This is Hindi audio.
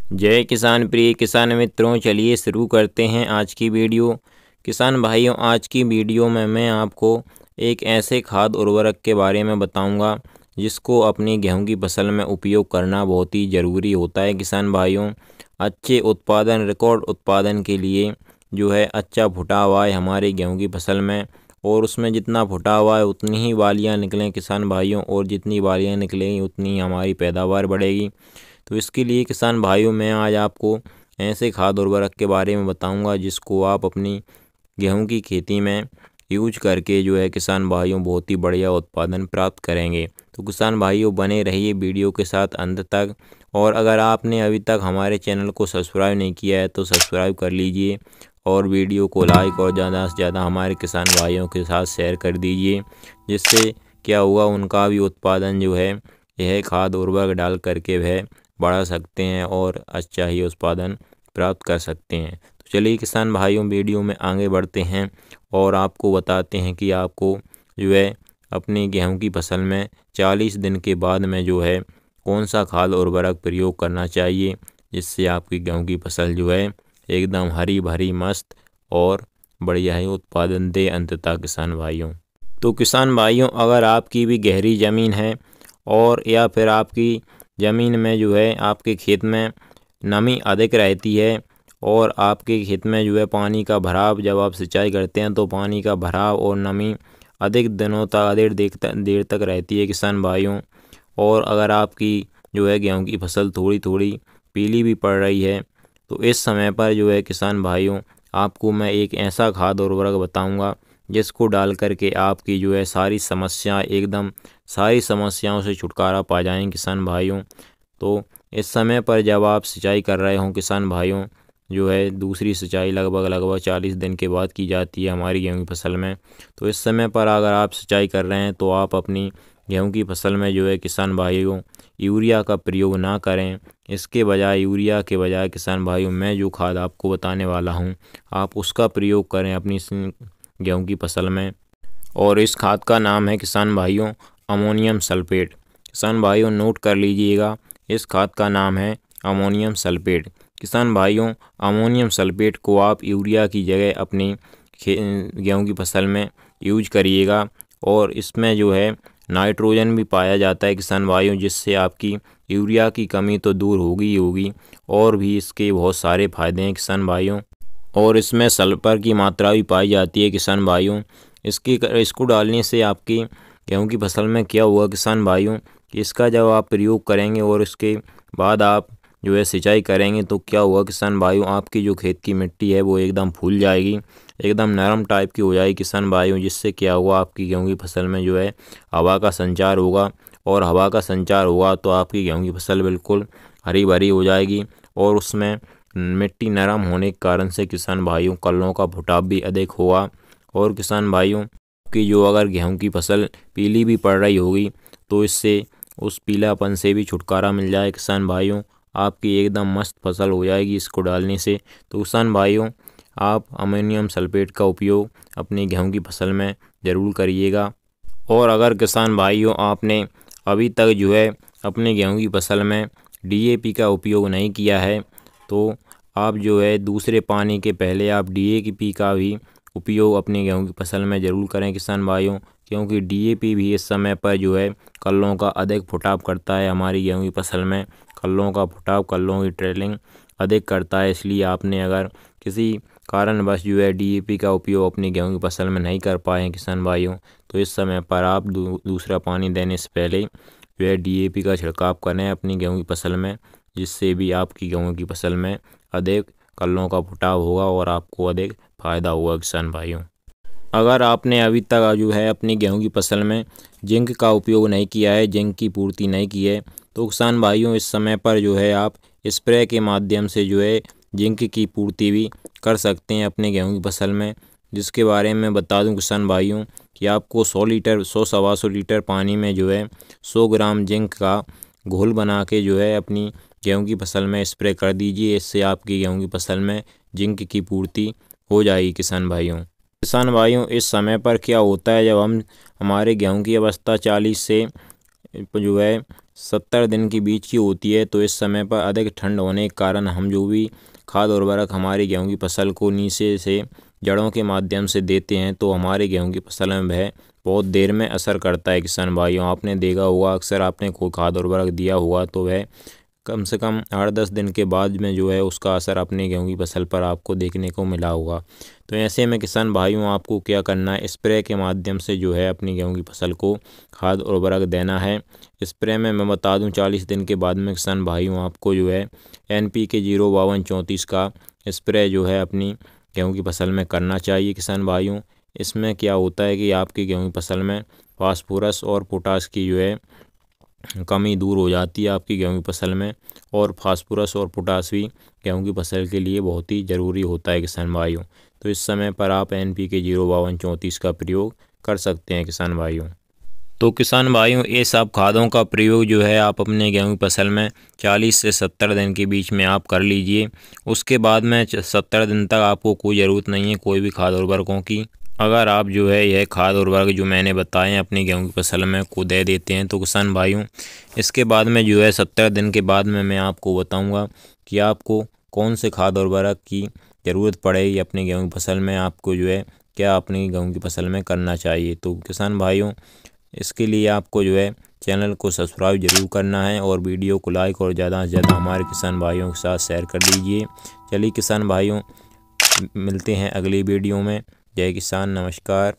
जय किसान प्रिय किसान मित्रों, चलिए शुरू करते हैं आज की वीडियो। किसान भाइयों, आज की वीडियो में मैं आपको एक ऐसे खाद उर्वरक के बारे में बताऊंगा जिसको अपनी गेहूं की फसल में उपयोग करना बहुत ही ज़रूरी होता है। किसान भाइयों, अच्छे उत्पादन, रिकॉर्ड उत्पादन के लिए जो है अच्छा फुटा हुआ है हमारे गेहूँ की फसल में, और उसमें जितना फुटा हुआ है उतनी ही बालियाँ निकलें किसान भाइयों, और जितनी बालियाँ निकलेंगी उतनी ही हमारी पैदावार बढ़ेगी। तो इसके लिए किसान भाइयों, मैं आज आपको ऐसे खाद उर्वरक के बारे में बताऊंगा जिसको आप अपनी गेहूं की खेती में यूज करके जो है किसान भाइयों बहुत ही बढ़िया उत्पादन प्राप्त करेंगे। तो किसान भाइयों, बने रहिए वीडियो के साथ अंत तक। और अगर आपने अभी तक हमारे चैनल को सब्सक्राइब नहीं किया है तो सब्सक्राइब कर लीजिए, और वीडियो को लाइक और ज़्यादा से ज़्यादा हमारे किसान भाइयों के साथ शेयर कर दीजिए, जिससे क्या हुआ, उनका भी उत्पादन जो है यह खाद उर्वरक डाल करके वह बढ़ा सकते हैं और अच्छा ही उत्पादन प्राप्त कर सकते हैं। तो चलिए किसान भाइयों, वीडियो में आगे बढ़ते हैं और आपको बताते हैं कि आपको जो है अपनी गेहूं की फसल में 40 दिन के बाद में जो है कौन सा खाद उर्वरक प्रयोग करना चाहिए, जिससे आपकी गेहूं की फसल जो है एकदम हरी भरी मस्त और बढ़िया ही उत्पादन दे अंततः। किसान भाइयों, तो किसान भाइयों, अगर आपकी भी गहरी ज़मीन है और या फिर आपकी ज़मीन में जो है आपके खेत में नमी अधिक रहती है, और आपके खेत में जो है पानी का भराव, जब आप सिंचाई करते हैं तो पानी का भराव और नमी अधिक दिनों तक, अधिक देर तक रहती है किसान भाइयों, और अगर आपकी जो है गेहूं की फसल थोड़ी थोड़ी पीली भी पड़ रही है, तो इस समय पर जो है किसान भाइयों आपको मैं एक ऐसा खाद उर्वरक बताऊंगा जिसको डाल करके आपकी जो है सारी समस्याओं से छुटकारा पा जाएंगे किसान भाइयों। तो इस समय पर जब आप सिंचाई कर रहे हों किसान भाइयों, जो है दूसरी सिंचाई लगभग 40 दिन के बाद की जाती है हमारी गेहूं की फसल में। तो इस समय पर अगर आप सिंचाई कर रहे हैं तो आप अपनी गेहूं की फसल में जो है किसान भाइयों यूरिया का प्रयोग ना करें। इसके बजाय, यूरिया के बजाय किसान भाइयों, मैं जो खाद आपको बताने वाला हूं आप उसका प्रयोग करें अपनी गेहूं की फसल में। और इस खाद का नाम है किसान भाइयों अमोनियम सल्फेट। किसान भाइयों, नोट कर लीजिएगा, इस खाद का नाम है अमोनियम सल्फेट। किसान भाइयों, अमोनियम सल्फेट को आप यूरिया की जगह अपनी गेहूं की फसल में यूज करिएगा, और इसमें जो है नाइट्रोजन भी पाया जाता है किसान भाइयों, जिससे आपकी यूरिया की कमी तो दूर होगी ही होगी, और भी इसके बहुत सारे फायदे हैं किसान भाइयों। और इसमें सल्फर की मात्रा भी पाई जाती है किसान भाइयों। इसको डालने से आपकी गेहूं की फसल में क्या हुआ किसान भाइयों कि इसका जब आप प्रयोग करेंगे और इसके बाद आप जो है सिंचाई करेंगे तो क्या हुआ किसान भाइयों, आपकी जो खेत की मिट्टी है वो एकदम फूल जाएगी, एकदम नरम टाइप की हो जाएगी किसान भाइयों, जिससे क्या हुआ आपकी गेहूं की फसल में जो है हवा का संचार होगा, और हवा का संचार होगा तो आपकी गेहूं की फसल बिल्कुल हरी भरी हो जाएगी, और उसमें मिट्टी नरम होने के कारण से किसान भाइयों कल्लों का फुटाव भी अधिक होगा। और किसान भाइयों की जो अगर गेहूं की फसल पीली भी पड़ रही होगी तो इससे उस पीलापन से भी छुटकारा मिल जाए किसान भाइयों, आपकी एकदम मस्त फसल हो जाएगी इसको डालने से। तो किसान भाइयों, आप अमोनियम सल्फेट का उपयोग अपनी गेहूं की फसल में ज़रूर करिएगा। और अगर किसान भाइयों आपने अभी तक जो है अपने गेहूं की फसल में डीएपी का उपयोग नहीं किया है तो आप जो है दूसरे पानी के पहले आप डीएपी का भी उपयोग अपनी गेहूं की फसल में ज़रूर करें किसान भाइयों, क्योंकि डीएपी भी इस समय पर जो है कल्लों का अधिक फुटाव करता है हमारी गेहूं की फसल में। कल्लों का फुटाव, कल्लों की ट्रेलिंग अधिक करता है, इसलिए आपने अगर किसी कारणवश जो है डीएपी का उपयोग अपनी गेहूं की फसल में नहीं कर पाए हैं किसान भाइयों, तो इस समय पर आप दूसरा पानी देने से पहले जो है डीएपी का छिड़काव करें अपनी गेहूं की फसल में, जिससे भी आपकी गेहूं की फसल में अधिक कल्लों का फुटाव होगा और आपको अधिक फ़ायदा होगा किसान भाइयों। अगर आपने अभी तक जो है अपनी गेहूं की फसल में जिंक का उपयोग नहीं किया है, जिंक की पूर्ति नहीं की है, तो किसान भाइयों इस समय पर जो है आप स्प्रे के माध्यम से जो है जिंक की पूर्ति भी कर सकते हैं अपने गेहूं की फसल में, जिसके बारे में बता दूं किसान भाइयों कि आपको 100 लीटर पानी में जो है 100 ग्राम जिंक का घोल बना के जो है अपनी गेहूं की फसल में स्प्रे कर दीजिए। इससे आपकी गेहूं की फसल में जिंक की पूर्ति हो जाएगी किसान भाइयों। किसान भाइयों, इस समय पर क्या होता है, जब हमारे गेहूं की अवस्था 40 से जो है 70 दिन के बीच की होती है। तो इस समय पर अधिक ठंड होने के कारण हम जो भी खाद उर्वरक हमारी गेहूं की फसल को नीचे से जड़ों के माध्यम से देते हैं तो हमारे गेहूं की फसल में वह बहुत देर में असर करता है। किसान भाइयों, आपने देखा होगा, अक्सर आपने कोई खाद उर्वरक दिया हुआ तो वह कम से कम 8-10 दिन के बाद में जो है उसका असर अपने गेहूं की फसल पर आपको देखने को मिला होगा। तो ऐसे में किसान भाइयों, आपको क्या करना है, स्प्रे के माध्यम से जो है अपनी गेहूं की फसल को खाद उर्वरक देना है। स्प्रे में मैं बता दूं 40 दिन के बाद में किसान भाइयों आपको जो है NPK 05234 का स्प्रे जो है अपनी गेहूं की फसल में करना चाहिए। किसान भाइयों, इसमें क्या होता है कि आपकी गेहूं की फसल में फास्फोरस और पोटास की जो है कमी दूर हो जाती है आपकी गेहूं की फसल में। और फास्फोरस और पोटास भी गेहूं की फसल के लिए बहुत ही ज़रूरी होता है किसान भाइयों। तो इस समय पर आप NPK 05234 का प्रयोग कर सकते हैं किसान भाइयों। तो किसान भाइयों, ये सब खादों का प्रयोग जो है आप अपने गेहूं की फसल में 40 से 70 दिन के बीच में आप कर लीजिए। उसके बाद में 70 दिन तक आपको कोई ज़रूरत नहीं है कोई भी खाद उर्वरकों की। अगर आप जो है यह खाद उर्वरक जो मैंने बताए हैं अपनी गेहूं की फसल में को दे देते हैं तो किसान भाइयों, इसके बाद में जो है 70 दिन के बाद में मैं आपको बताऊंगा कि आपको कौन से खाद उर्वरक की ज़रूरत पड़ेगी अपनी गेहूं की फसल में, आपको जो है क्या अपनी गेहूं की फसल में करना चाहिए। तो किसान भाइयों, इसके लिए आपको जो है चैनल को सब्सक्राइब जरूर करना है और वीडियो को लाइक और ज़्यादा से ज़्यादा हमारे किसान भाइयों के साथ शेयर कर दीजिए। चलिए किसान भाइयों, मिलते हैं अगली वीडियो में। जय किसान, नमस्कार।